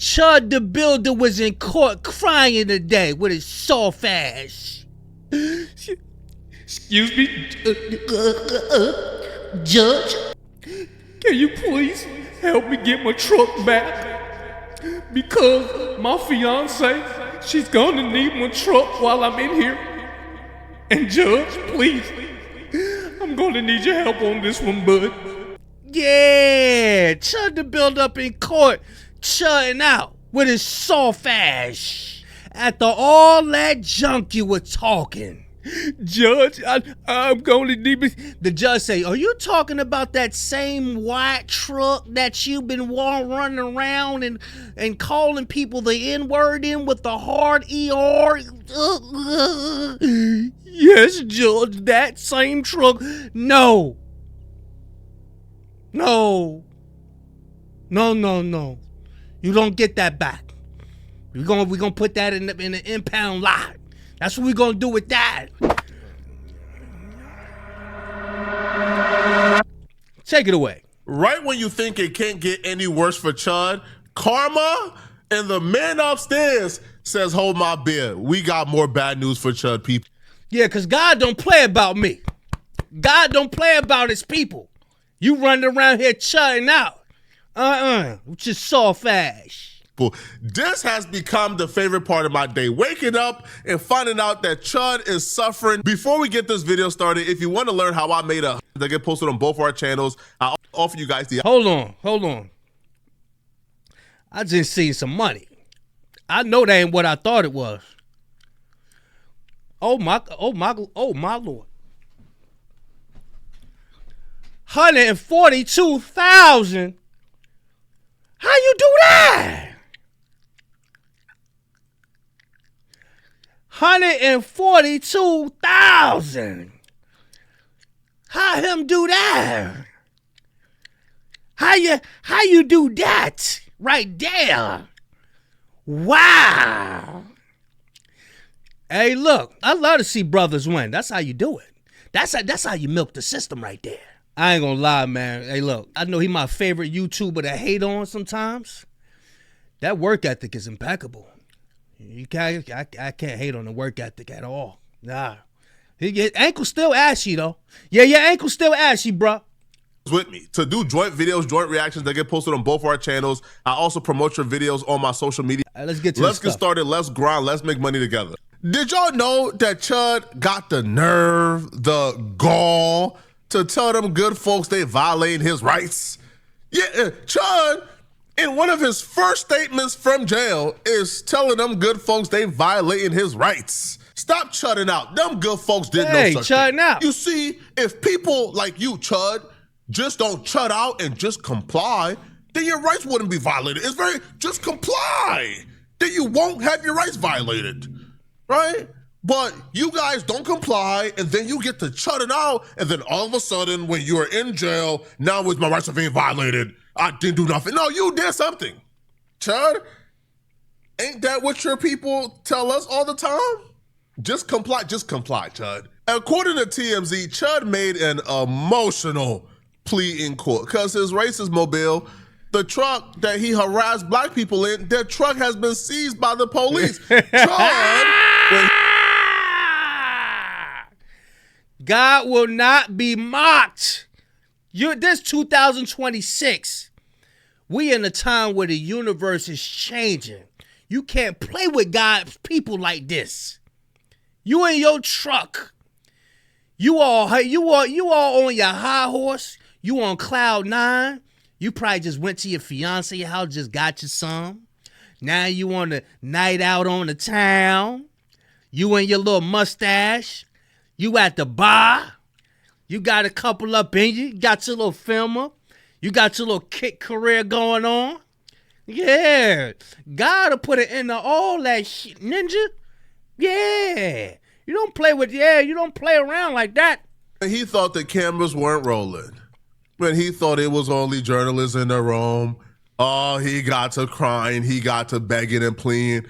Chud the Builder was in court crying today with his soft ass. Excuse me, Judge? can you please help me get my truck back? Because my fiance, she's gonna need my truck while I'm in here. And Judge, please, I'm gonna need your help on this one, bud. Yeah, Chud the Builder up in court, chudding out with his soft ass. After all that junk you were talking. Judge, I'm gonna need me. The judge say, are you talking about that same white truck that you've been running around and calling people the N-word in with the hard ER? Yes, Judge, that same truck. No. No. You don't get that back. We're gonna put that in the impound lot. That's what we're gonna do with that. Take it away. Right when you think it can't get any worse for Chud, Karma and the man upstairs says, hold my beer. We got more bad news for Chud people. Yeah, because God don't play about me. God don't play about his people. You running around here chudding out. With your soft ass. This has become the favorite part of my day, waking up and finding out that Chud is suffering. Before we get this video started, if you want to learn how I made a that get posted on both our channels, I'll offer you guys the... Hold on. I just seen some money. I know that ain't what I thought it was. Oh my Lord. 142,000. How you do that? 142,000. How him do that? How you do that right there? Wow. Hey, look, I love to see brothers win. That's how you do it. That's how you milk the system right there. I ain't gonna lie, man. Hey, look, I know he my favorite YouTuber to hate on sometimes. That work ethic is impeccable. I can't hate on the work ethic at all. Nah. Your ankle's still ashy, though. Yeah, your ankle's still ashy, bro. With me to do joint videos, joint reactions that get posted on both our channels. I also promote your videos on my social media. Right, let's get started. Let's grind. Let's make money together. Did y'all know that Chud got the nerve, the gall to tell them good folks they violating his rights? Yeah, Chud, in one of his first statements from jail, is telling them good folks they violating his rights. Stop chudding out. Them good folks did no such thing. Out. You see, if people like you, Chud, just don't chud out and just comply, then your rights wouldn't be violated. It's just comply. Then you won't have your rights violated, right? But you guys don't comply, and then you get to chudding out, and then all of a sudden, when you're in jail, now with my rights are being violated, I didn't do nothing. No, you did something. Chud, ain't that what your people tell us all the time? Just comply, Chud. According to TMZ, Chud made an emotional plea in court because his racist mobile, the truck that he harassed black people in, their truck has been seized by the police. Chud, God will not be mocked. This 2026. We in a time where the universe is changing. You can't play with God's people like this. You in your truck. You all on your high horse. You on cloud 9. You probably just went to your fiance house, just got you some. Now you on a night out on the town. You and your little mustache. You at the bar. You got a couple up in you. You got your little filmer. You got your little kick career going on. Yeah. God will put an end to all that shit, ninja. Yeah. You don't play around like that. He thought the cameras weren't rolling. When he thought it was only journalists in the room. Oh, he got to crying. He got to begging and pleading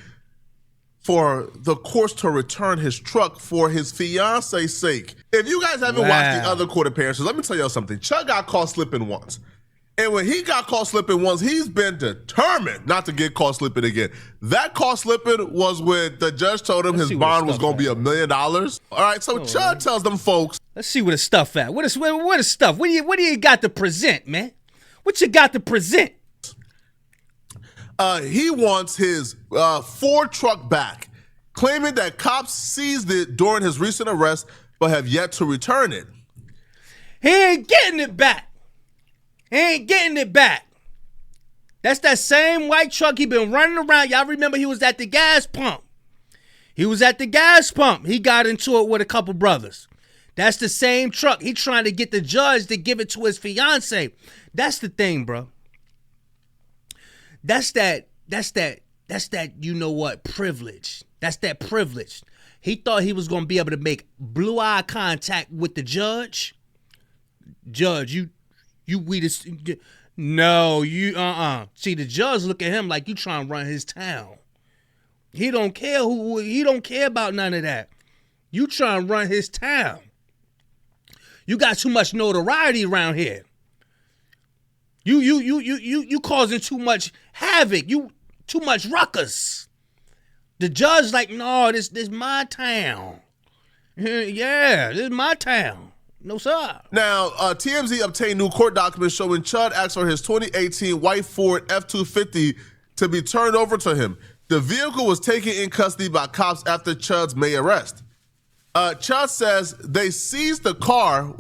for the courts to return his truck for his fiance's sake. If you guys haven't watched the other court appearances, let me tell y'all something. Chud got caught slipping once. And when he got caught slipping once, he's been determined not to get caught slipping again. That caught slipping was when the judge told him his bond was going to be $1 million. All right, so Chud tells them folks. Let's see where the stuff at. What is stuff? What do you got to present, man? What you got to present? He wants his Ford truck back, claiming that cops seized it during his recent arrest but have yet to return it. He ain't getting it back. He ain't getting it back. That's that same white truck he been running around. Y'all remember he was at the gas pump. He was at the gas pump. He got into it with a couple brothers. That's the same truck. He trying to get the judge to give it to his fiance. That's the thing, bro. That's that, you know what, privilege. That's that privilege. He thought he was going to be able to make blue-eye contact with the judge. Judge, no, See, the judge look at him like you trying to run his town. He don't care he don't care about none of that. You trying to run his town. You got too much notoriety around here. You causing too much havoc. You too much ruckus. The judge like, no, this my town. Yeah, this is my town. No, sir. Now, TMZ obtained new court documents showing Chud asked for his 2018 white Ford F-250 to be turned over to him. The vehicle was taken in custody by cops after Chud's May arrest. Chud says they seized the car,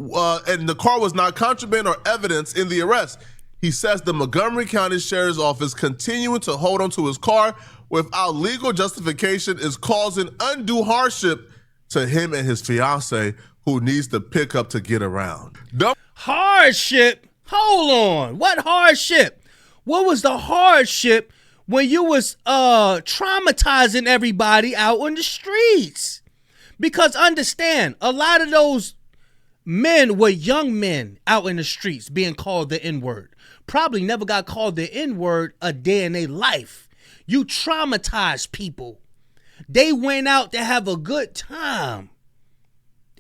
and the car was not contraband or evidence in the arrest. He says the Montgomery County Sheriff's Office continuing to hold on to his car without legal justification is causing undue hardship to him and his fiance, who needs the pickup to get around. Hardship? Hold on. What hardship? What was the hardship when you was traumatizing everybody out on the streets? Because understand, a lot of those men were young men out in the streets being called the N-word. Probably never got called the N-word a day in their life. You traumatized people. They went out to have a good time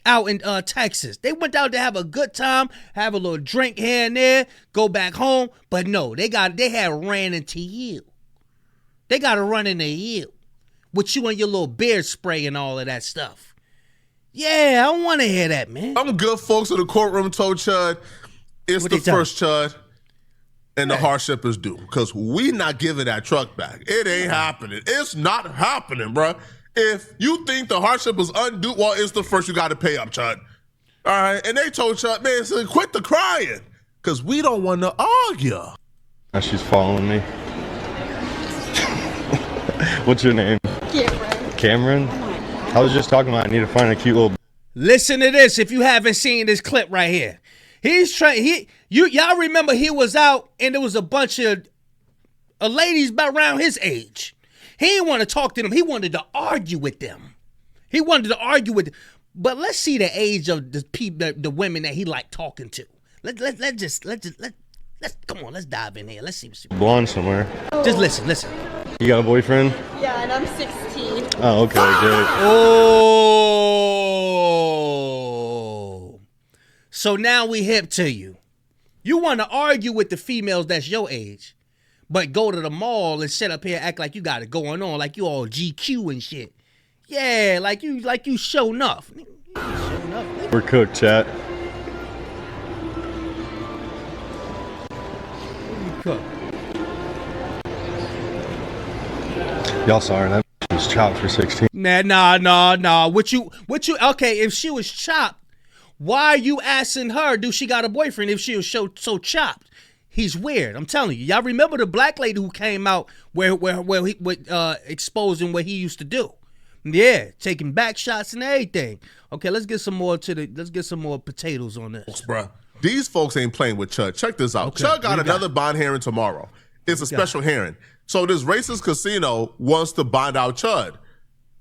out in Texas. They went out to have a good time, have a little drink here and there, go back home. But no, they had ran into you. They got to run into you with you and your little beard spray and all of that stuff. Yeah, I don't want to hear that, man. Some good folks in the courtroom told Chud it's the first Chud and the hardship is due, because we not giving that truck back. It ain't happening. It's not happening, bro. If you think the hardship is undue, well, it's the first you got to pay up, Chud. All right, and they told Chud, man, so quit the crying, because we don't want to argue. Now she's following me. What's your name? Cameron. Cameron? I was just talking about I need to find a cute little... Listen to this if you haven't seen this clip right here. Y'all remember he was out and there was a bunch of ladies about around his age. He didn't want to talk to them. He wanted to argue with them. But let's see the age of the people, the women that he liked talking to. Let's come on, let's dive in here. Let's see. Blonde somewhere. Just listen. You got a boyfriend? Yeah, and I'm 16. Oh, okay, good. Oh. So now we hip to you. You want to argue with the females that's your age, but go to the mall and sit up here act like you got it going on, like you all GQ and shit. Yeah, like you show enough. We're cooked, chat. Cook. Y'all sorry, that was chopped for 16. Man, nah. What you? Okay, if she was chopped, why are you asking her? Do she got a boyfriend? If she was so chopped, he's weird. I'm telling you. Y'all remember the black lady who came out where he exposing what he used to do? Yeah, taking back shots and everything. Okay, let's get some more potatoes on this, bruh. These folks ain't playing with Chud. Check this out. Okay, Chud got another bond hearing tomorrow. It's a special hearing. So this racist casino wants to bond out Chud.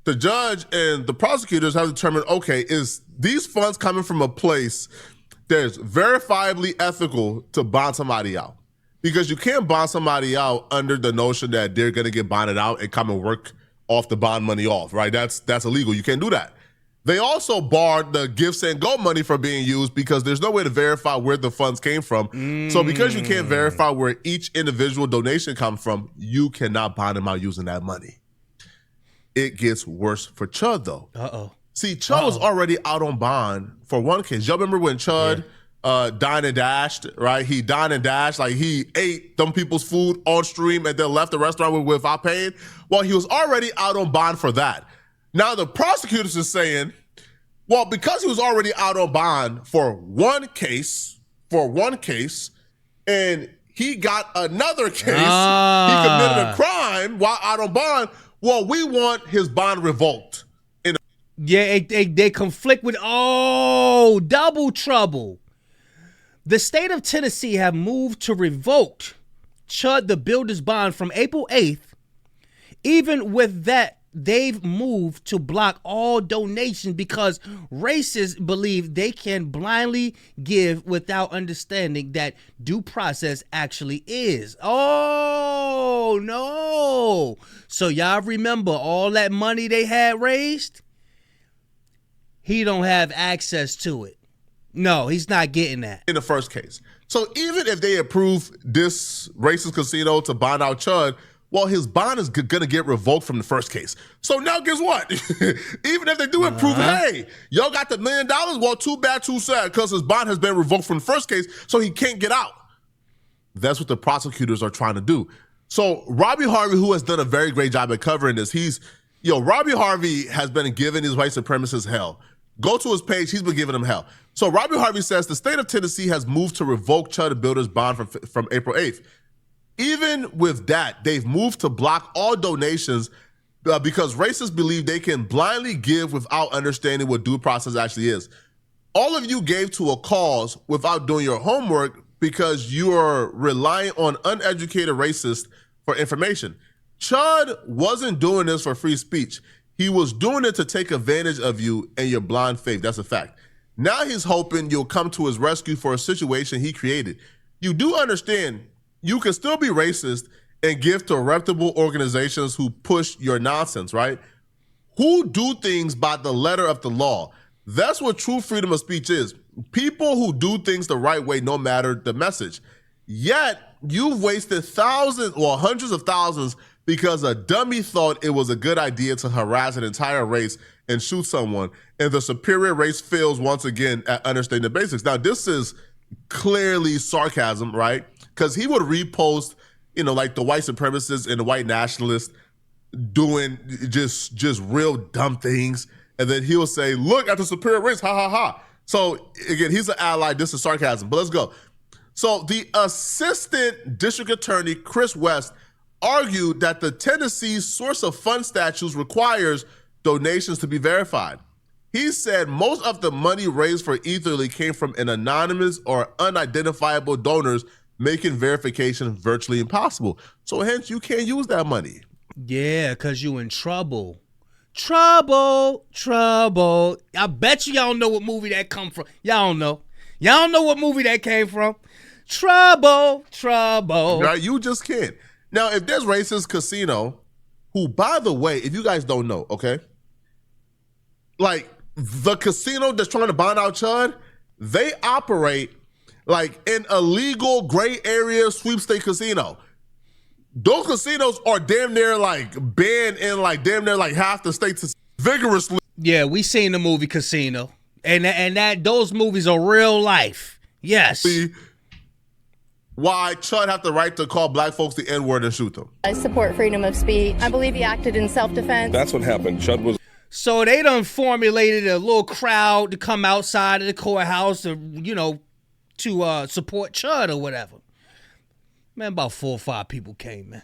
The judge and the prosecutors have determined, okay, is these funds coming from a place that's verifiably ethical to bond somebody out? Because you can't bond somebody out under the notion that they're going to get bonded out and come and work off the bond money off, right? That's illegal. You can't do that. They also barred the Give, Send, Go money from being used because there's no way to verify where the funds came from. So because you can't verify where each individual donation comes from, you cannot bond them out using that money. It gets worse for Chud, though. See, Chud was already out on bond for one case. Y'all remember when Chud dined and dashed, right? He dined and dashed, like he ate them people's food on stream and then left the restaurant without paying? Well, he was already out on bond for that. Now the prosecutors are saying, well, because he was already out on bond for one case, and he got another case, he committed a crime while out on bond, well, we want his bond revoked. Yeah, they conflict with, double trouble. The state of Tennessee have moved to revoke Chud the Builder's bond from April 8th. Even with that, they've moved to block all donations because racists believe they can blindly give without understanding that due process actually is. Oh, no. So y'all remember all that money they had raised? He don't have access to it. No, he's not getting that. In the first case. So even if they approve this racist casino to bond out Chud, well, his bond is going to get revoked from the first case. So now guess what? Even if they do approve, hey, y'all got the $1 million? Well, too bad, too sad, because his bond has been revoked from the first case, so he can't get out. That's what the prosecutors are trying to do. So Robbie Harvey, who has done a very great job at covering this, Robbie Harvey has been giving these white supremacists hell. Go to his page, he's been giving them hell. So Robbie Harvey says the state of Tennessee has moved to revoke Chud the Builder's bond from April 8th. Even with that, they've moved to block all donations because racists believe they can blindly give without understanding what due process actually is. All of you gave to a cause without doing your homework because you are relying on uneducated racists for information. Chud wasn't doing this for free speech. He was doing it to take advantage of you and your blind faith. That's a fact. Now he's hoping you'll come to his rescue for a situation he created. You do understand you can still be racist and give to reputable organizations who push your nonsense, right? Who do things by the letter of the law. That's what true freedom of speech is. People who do things the right way, no matter the message. Yet, you've wasted thousands or hundreds of thousands because a dummy thought it was a good idea to harass an entire race and shoot someone, and the superior race fails once again at understanding the basics. Now, this is clearly sarcasm, right? Because he would repost, like the white supremacists and the white nationalists doing just real dumb things, and then he'll say, look at the superior race, ha, ha, ha. So, again, he's an ally. This is sarcasm, but let's go. So, the assistant district attorney, Chris West, argued that the Tennessee source of fund statutes requires donations to be verified. He said most of the money raised for Etherly came from an anonymous or unidentifiable donors, making verification virtually impossible. So hence, you can't use that money. Yeah, because you in trouble. Trouble. I bet y'all don't know what movie that come from. Y'all don't know. Y'all don't know what movie that came from. Trouble. Right, you just can't. Now, if there's racist casino, who, by the way, if you guys don't know, okay, like the casino that's trying to bond out Chud, they operate like an illegal gray area sweepstate casino. Those casinos are damn near like banned in like damn near like half the states vigorously. Yeah, we seen the movie Casino, and that those movies are real life. Yes. Why Chud have the right to call black folks the N-word and shoot them. I support freedom of speech. I believe he acted in self-defense. That's what happened. Chud was... So they done formulated a little crowd to come outside of the courthouse to support Chud or whatever. Man, about 4 or 5 people came, man.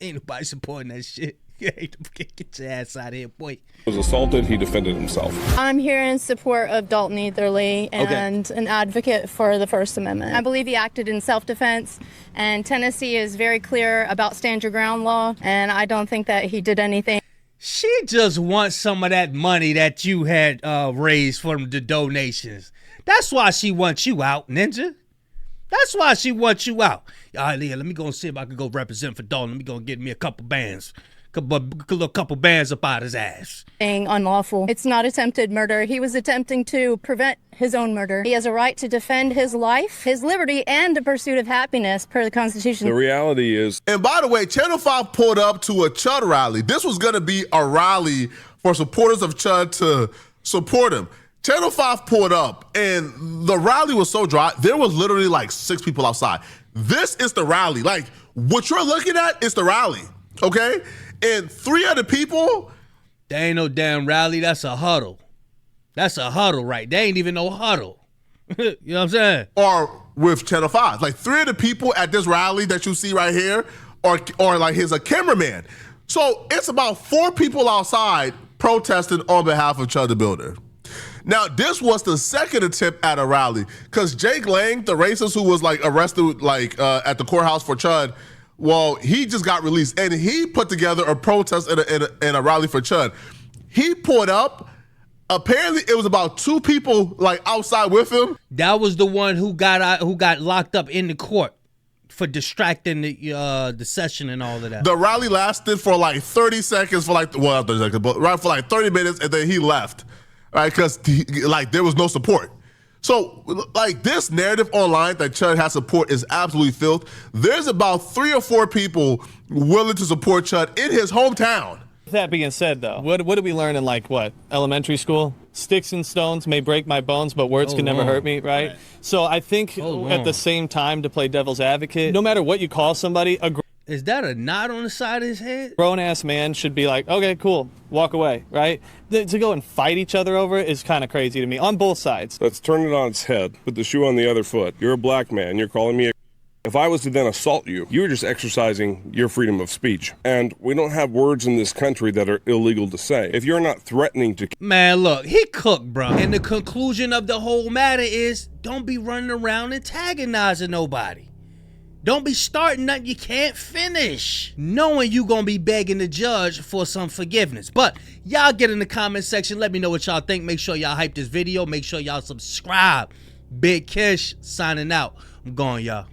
Ain't nobody supporting that shit. Get your ass out of here, boy. Was assaulted. He defended himself. I'm here in support of Dalton Etherly and an advocate for the First Amendment. I believe he acted in self-defense, and Tennessee is very clear about stand your ground law, and I don't think that he did anything. She just wants some of that money that you had raised from the donations. That's why she wants you out, Ninja. That's why she wants you out. All right, Leah, let me go and see if I can go represent for Dalton. Let me go and get me a couple bands. couple bands up out his ass. Unlawful. It's not attempted murder. He was attempting to prevent his own murder. He has a right to defend his life, his liberty, and the pursuit of happiness per the Constitution. The reality is, And by the way, Channel 5 pulled up to a Chud rally. This was going to be a rally for supporters of Chud to support him. Channel 5 pulled up, and the rally was so dry, there was literally like 6 people outside. This is the rally. Like, what you're looking at is the rally, okay? And 3 other people... There ain't no damn rally. That's a huddle. That's a huddle, right? They ain't even no huddle. You know what I'm saying? Are with Channel 5. Like 3 of the people at this rally that you see right here are like his a cameraman. So it's about 4 people outside protesting on behalf of Chud the Builder. Now, this was the second attempt at a rally because Jake Lang, the racist who was like arrested like at the courthouse for Chud, well, he just got released and he put together a protest and a rally for Chud. He pulled up. Apparently, it was about 2 people like outside with him. That was the one who got locked up in the court for distracting the session and all of that. The rally lasted for like 30 seconds, for like, well, not 30 seconds, but right for like 30 minutes, and then he left, right? Because like there was no support. So like this narrative online that Chud has support is absolutely filth. There's about 3 or 4 people willing to support Chud in his hometown. That being said, though, what did we learn in like elementary school? Sticks and stones may break my bones, but words can never hurt me, right? So I think at the same time, to play devil's advocate, no matter what you call somebody, is that a knot on the side of his head? Grown-ass man should be like, okay, cool, walk away, right? To go and fight each other over it is kind of crazy to me, on both sides. let's turn it on its head. Put the shoe on the other foot. You're a black man. You're calling me a... If I was to then assault you, you were just exercising your freedom of speech. And we don't have words in this country that are illegal to say. If you're not threatening to... Man, look, he cooked, bro. And the conclusion of the whole matter is, don't be running around antagonizing nobody. Don't be starting nothing you can't finish, knowing you gonna be begging the judge for some forgiveness. But y'all get in the comment section. Let me know what y'all think. Make sure y'all hype this video. Make sure y'all subscribe. Big Kish signing out. I'm going, y'all.